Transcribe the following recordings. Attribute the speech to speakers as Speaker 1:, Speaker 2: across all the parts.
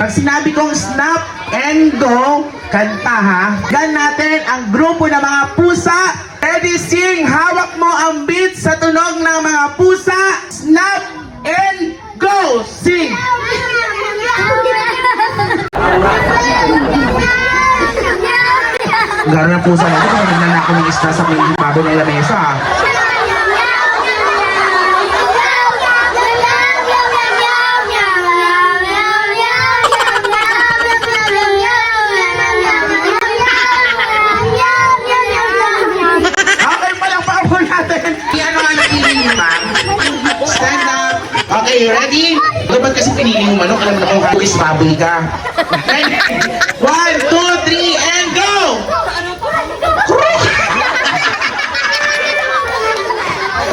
Speaker 1: Pag sinabi kong snap and go, kanta ha. Gan natin ang grupo ng mga pusa. Ready, sing, hawak mo ang beat sa tunog ng mga pusa. Snap and go, sing. Garo ng pusa natin kung nagnanako ng isla sa may babo ng lamesa ha. Stand up. Okay, ready? Ba't kasi pinili mo manok? Alam mo na kung hagis baboy ka. 1, 2, 3, and go! Kruk!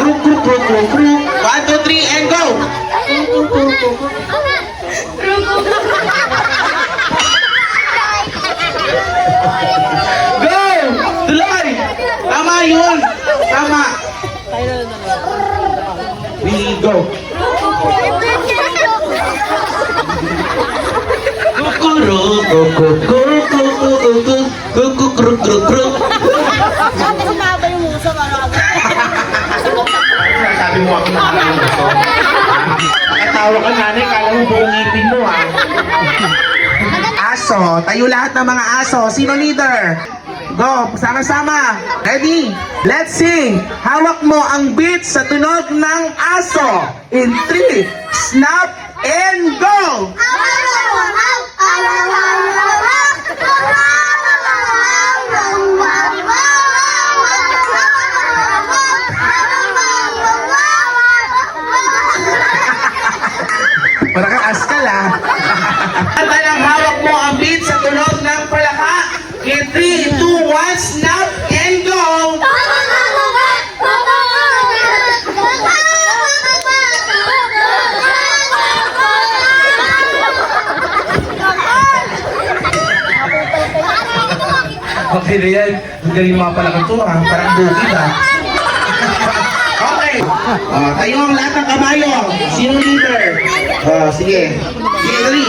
Speaker 1: Kruk, kruk, kruk, kruk, kruk. 1, 2, 3, and go! Go! Tuloy! Tama yun! Tama! We go! Kukuru, kukuru, kukuru, kukuru, kukuru.
Speaker 2: Sabi ko mabay mo sa marami.
Speaker 1: Sabi mo ako nakakain ko. Nakatawa ka nanay, kala mo buong ngipin mo ha. Aso, tayo lahat ng mga aso. Sino leader? Go, sama-sama. Ready? Let's sing. Hawak mo ang beat sa tunog ng aso. In 3, snap and go! Para kang askal ha. At ang hawak mo ang beat sa tunog ng palaka. In 3, 2, 1, snap and go! Okay na yan. Ang galing mga palakang to ha. Parang bukid ha. Okay. Tayo ang lahat ng kabayo. Sino leader? Sige. Sige, dali.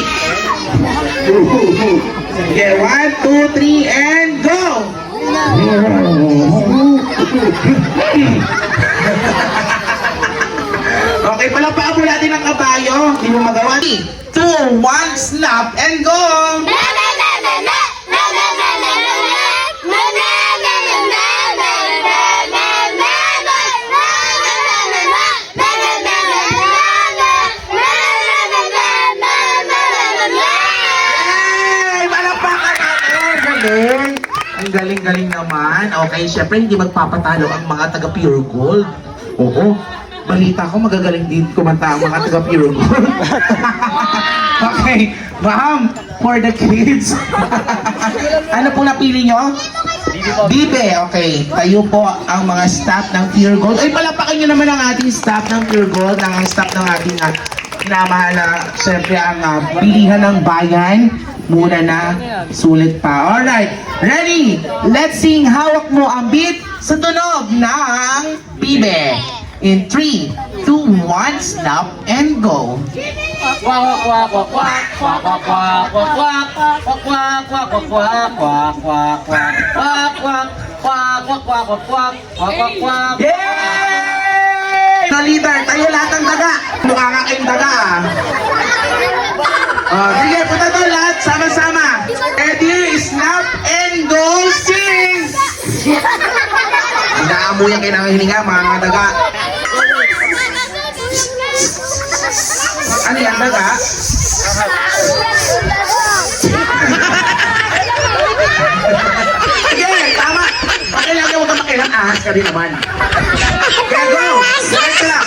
Speaker 1: Sige, 1, 2, 3, and go! Okay, palakpakan po natin ang kabayo. Hindi mo magawa. 3, 2, 1, snap and go! Ang galing-galing naman. Okay, syempre hindi magpapatalo ang mga taga Pure Gold. Oo. Balita ko magagaling din kumanta ang mga taga Pure Gold. Okay, ma'am, for the kids. Ano po napili nyo? Bibe, okay. Tayo po ang mga staff ng Pure Gold. Ay, palapakan nyo naman ang ating staff ng Pure Gold, ang staff ng ating pinamahal na, syempre, ang pilihan ng bayan. Muna na, sulit pa. Alright, ready? Let's sing Hawak Mo ang Beat sa tunog ng Bibe. In 3, 2, 1, snap and go. Yay! Na leader, tayo lahat ng daga. Mukha nga kayong daga ah. Sige, punta doon lahat, sama-sama. Ready, snap, and go, sing! Naamoy ang kinakahilinga, mga daga. Ano yan, daga? Sige, tama. Pakilagay mo ka makilang ahas ka rin naman. Kaya go! Select lang!